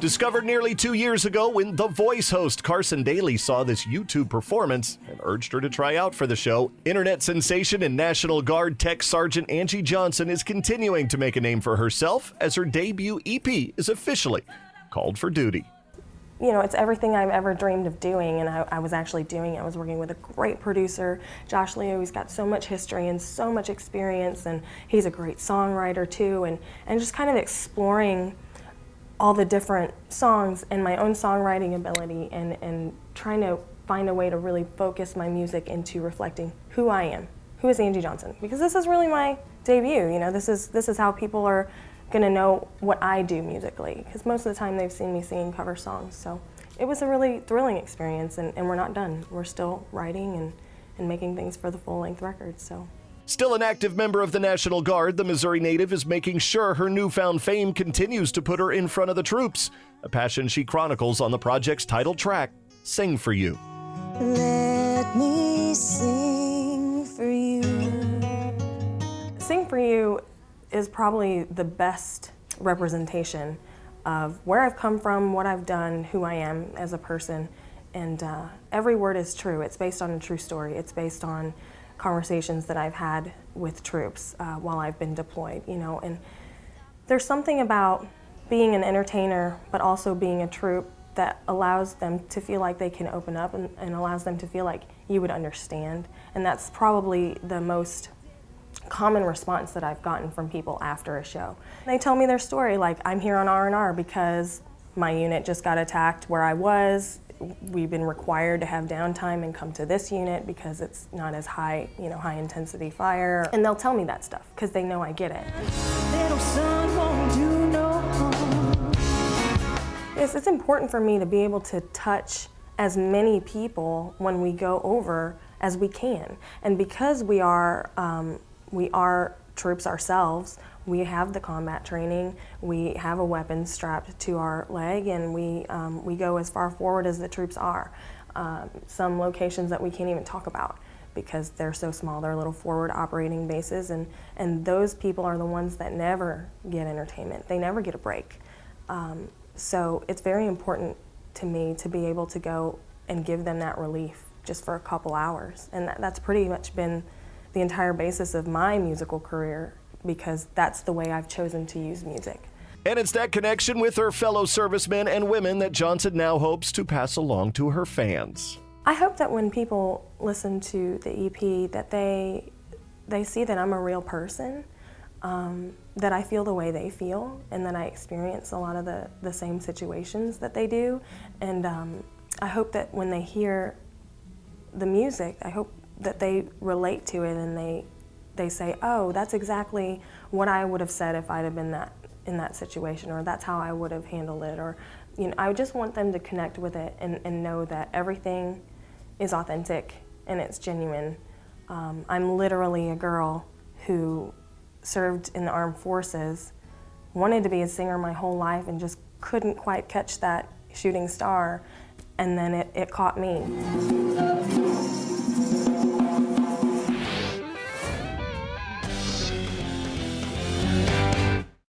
Discovered nearly 2 years ago when The Voice host Carson Daly saw this YouTube performance and urged her to try out for the show, Internet sensation and National Guard Tech Sergeant Angie Johnson is continuing to make a name for herself as her debut EP is officially called for duty. You know, it's everything I've ever dreamed of doing, and I was actually doing it. I was working with a great producer, Josh Leo. He's got so much history and so much experience, and he's a great songwriter too, and just kind of exploring all the different songs and my own songwriting ability and trying to find a way to really focus my music into reflecting who I am, who is Angie Johnson, because this is really my debut. You know, this is how people are gonna know what I do musically, because most of the time they've seen me singing cover songs. So it was a really thrilling experience, and we're not done. We're still writing and making things for the full-length record. So. Still an active member of the National Guard, the Missouri native is making sure her newfound fame continues to put her in front of the troops, a passion she chronicles on the project's title track, Sing For You. Let me sing for you. Sing For You is probably the best representation of where I've come from, what I've done, who I am as a person, and every word is true. It's based on a true story. It's based on conversations that I've had with troops while I've been deployed, you know, and there's something about being an entertainer but also being a troop that allows them to feel like they can open up and allows them to feel like you would understand, and that's probably the most common response that I've gotten from people after a show. They tell me their story, like, I'm here on R&R because my unit just got attacked where I was. We've been required to have downtime and come to this unit because it's not as high, you know, high intensity fire. And they'll tell me that stuff because they know I get it. Little son won't do no harm. Yes, it's important for me to be able to touch as many people when we go over as we can. And because we are troops ourselves, we have the combat training, we have a weapon strapped to our leg, and we go as far forward as the troops are. Some locations that we can't even talk about because they're so small, they're little forward operating bases, and those people are the ones that never get entertainment, they never get a break. So it's very important to me to be able to go and give them that relief just for a couple hours, and that's pretty much been the entire basis of my musical career, because that's the way I've chosen to use music. And it's that connection with her fellow servicemen and women that Johnson now hopes to pass along to her fans. I hope that when people listen to the EP that they see that I'm a real person, that I feel the way they feel, and that I experience a lot of the same situations that they do. And I hope that when they hear the music, I hope that they relate to it and they say, oh, that's exactly what I would have said if I'd have been in that situation, or that's how I would have handled it, or, you know, I just want them to connect with it and know that everything is authentic and it's genuine. I'm literally a girl who served in the armed forces, wanted to be a singer my whole life and just couldn't quite catch that shooting star, and then it caught me.